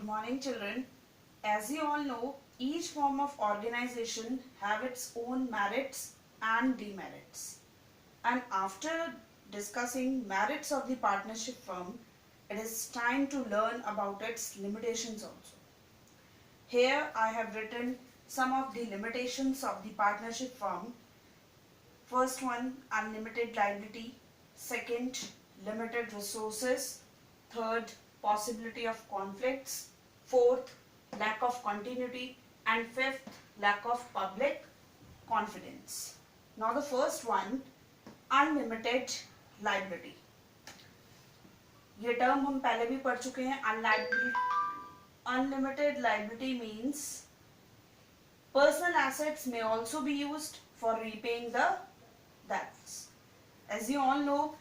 Good morning, children. As you all know, each form of organization have its own merits and demerits. And after discussing merits of the partnership firm, it is time to learn about its limitations also. Here I have written some of the limitations of the partnership firm. First one, unlimited liability. Second, limited resources. Third, possibility of conflicts. Fourth, lack of continuity. And fifth, lack of public confidence. Now the first one, unlimited liability. ये term हम पहले भी पढ़ चुके हैं. Unlimited liability means personal assets may also be used for repaying the debts. As you all know,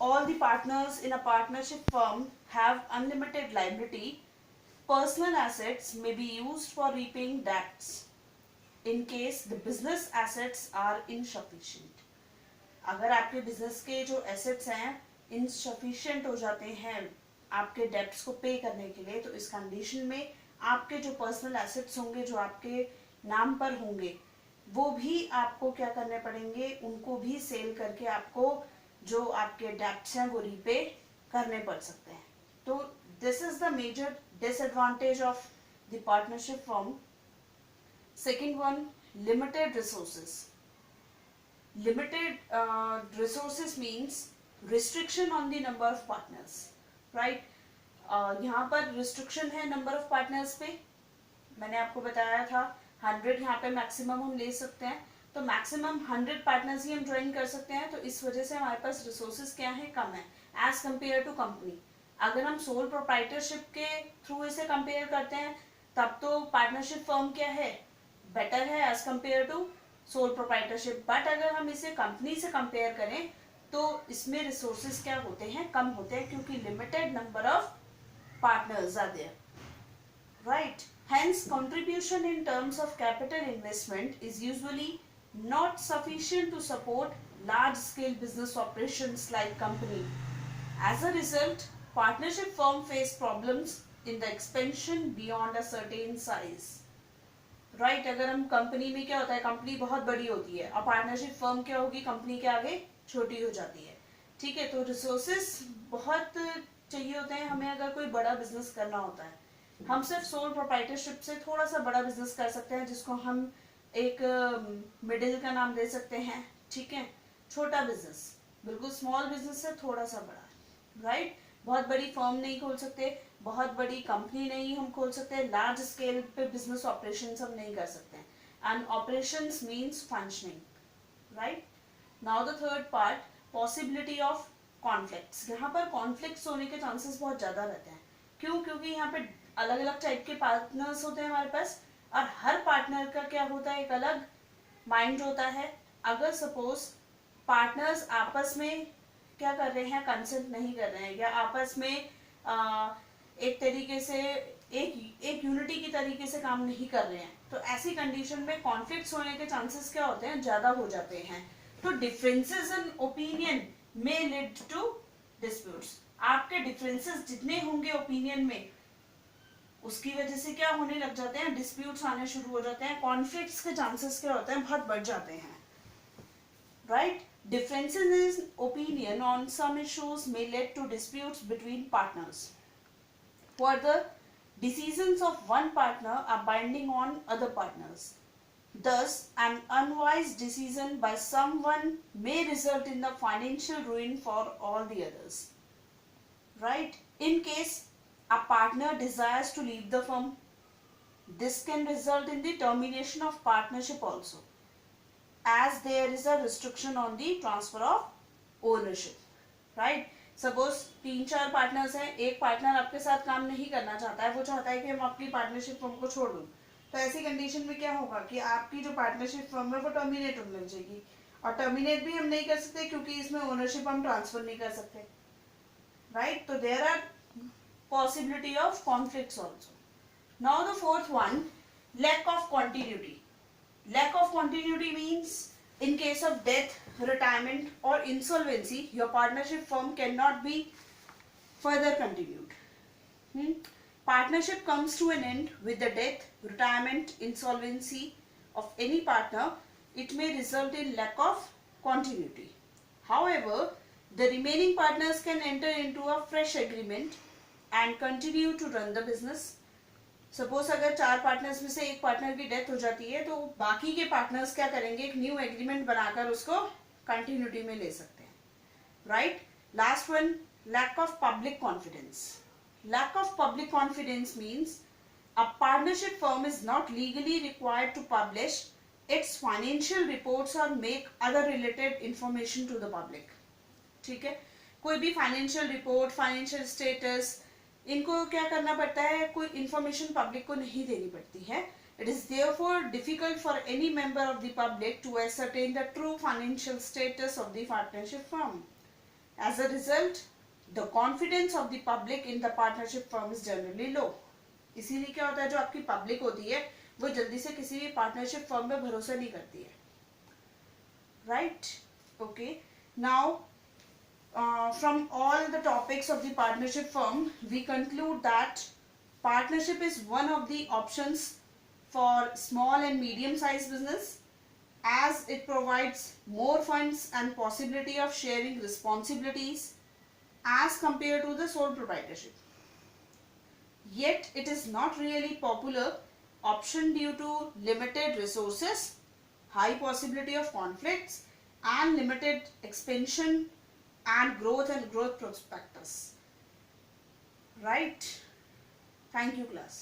all the partners in a partnership firm have unlimited liability. Personal assets may be used for repaying debts in case the business assets are insufficient. अगर आपके business के जो assets हैं insufficient हो जाते हैं आपके debts को पे करने के लिए, तो इस कंडीशन में आपके जो पर्सनल एसेट्स होंगे जो आपके नाम पर होंगे वो भी आपको क्या करने पड़ेंगे, उनको भी सेल करके आपको जो आपके डेब्ट्स हैं वो रीपे करने पड़ सकते हैं. तो this is the major disadvantage of the partnership firm. Second one, limited resources. Limited resources means restriction on the number of partners. Right, यहाँ पर रिस्ट्रिक्शन है नंबर ऑफ पार्टनर्स पे. मैंने आपको बताया था 100 यहाँ पे मैक्सिमम हम ले सकते हैं, तो मैक्सिमम 100 पार्टनर्स ही हम ज्वाइन कर सकते हैं. तो इस वजह से हमारे पास रिसोर्सेज क्या है, कम है एज कंपेयर टू कंपनी. अगर हम सोल प्रोप्राइटरशिप के थ्रू इसे कंपेयर करते हैं तब तो पार्टनरशिप फर्म क्या है, बेटर है as compare to sole proprietorship. But अगर हम इसे कंपनी से कंपेयर करें तो इसमें रिसोर्सेज क्या होते हैं, कम होते हैं, क्योंकि limited number of partners are there, right? Hence contribution in terms of capital investment is usually not sufficient to support large scale business operations like company. As a result, partnership firm face problems in the expansion beyond a certain size. Right, अगर हम company में क्या होता है, company बहुत बड़ी होती है और पार्टनरशिप फर्म क्या होगी, कंपनी के आगे छोटी हो जाती है. ठीक है, तो रिसोर्सेस बहुत चाहिए होते हैं हमें अगर कोई बड़ा बिजनेस करना होता है. हम सिर्फ सोल प्रोप्राइटरशिप से थोड़ा सा बड़ा बिजनेस कर सकते हैं जिसको हम एक मिडिल का नाम दे सकते हैं. ठीक है, छोटा बिजनेस, बिल्कुल स्मॉल बिजनेस से थोड़ा सा बड़ा. राइट, बहुत बड़ी फर्म नहीं खोल सकते, बहुत बड़ी कंपनी नहीं हम खोल सकते, लार्ज स्केल पे बिजनेस ऑपरेशंस हम नहीं कर सकते. And operations means functioning. Right, now the third part, possibility of conflicts. यहाँ पर कॉन्फ्लिक्ट्स होने के चांसेस बहुत ज्यादा रहते हैं. क्यों? क्योंकि यहाँ पे अलग अलग टाइप के पार्टनर्स होते हैं हमारे पास और हर पार्टनर का क्या होता है, एक अलग माइंड होता है. अगर सपोज पार्टनर्स आपस में क्या कर रहे हैं, कंसेंट नहीं कर रहे हैं या आपस में एक तरीके से एक यूनिटी की तरीके से काम नहीं कर रहे हैं, तो ऐसी कंडीशन में कॉन्फ्लिक्ट्स होने के चांसेस क्या होते हैं, ज्यादा हो जाते हैं. तो differences in opinion may lead to disputes. आपके डिफरेंसेस जितने होंगे ओपिनियन में उसकी वजह से क्या होने लग जाते हैं, डिस्प्यूट्स आने शुरू हो जाते हैं, कॉन्फ्लिक्ट्स के चांसेस क्या होते हैं, बहुत बढ़ जाते हैं. Right, differences in opinion on some issues may lead to disputes between partners. Further, decisions of one partner are binding on other partners. Thus, an unwise decision by someone may result in the financial ruin for all the others. Right? In case a partner desires to leave the firm, this can result in the termination of partnership also, as there is a restriction on the transfer of ownership. Right? Suppose 3-4 partners हैं, एक partner आपके साथ काम नहीं करना चाहता है, वो चाहता है कि हम आपकी पार्टनरशिप फर्म को छोड़ दूं. तो ऐसी कंडीशन में क्या होगा कि आपकी जो पार्टनरशिप फर्म है वो टर्मिनेट होने लग जाएगी. और टर्मिनेट भी हम नहीं कर सकते क्योंकि इसमें ओनरशिप हम ट्रांसफर नहीं कर सकते. राइट, तो there are possibility of conflicts also. Now the fourth one, lack of continuity. Lack of continuity means in case of death, retirement or insolvency, your partnership firm cannot be further continued. Partnership comes to an end with the death, retirement, insolvency of any partner. It may result in lack of continuity. However, the remaining partners can enter into a fresh agreement and continue to run the business. Suppose अगर 4 partners में से एक partner की death हो जाती है तो बाकी के पार्टनर्स क्या करेंगे, एक न्यू एग्रीमेंट बनाकर उसको कंटिन्यूटी में ले सकते हैं, right. Last one, lack of public confidence. Lack of public confidence means a partnership firm is not legally required to publish its financial reports or make other related information to the public. ठीक है, कोई भी financial report, financial status, इनको क्या करना पड़ता है, कोई इंफॉर्मेशन पब्लिक को नहीं देनी पड़ती है. It is therefore difficult for any member of the public to ascertain the true financial status of the partnership firm. As a result, the confidence of the public in the partnership firm is generally low. इसीलिए क्या होता है, जो आपकी public होती है वो जल्दी से किसी भी पार्टनरशिप फर्म पे भरोसा नहीं करती है, right. Okay, now from all the topics of the partnership firm, we conclude that partnership is one of the options for small and medium sized business, as it provides more funds and possibility of sharing responsibilities as compared to the sole proprietorship. Yet it is not really popular option due to limited resources, high possibility of conflicts, and limited expansion and growth prospectus. Right? Thank you, class.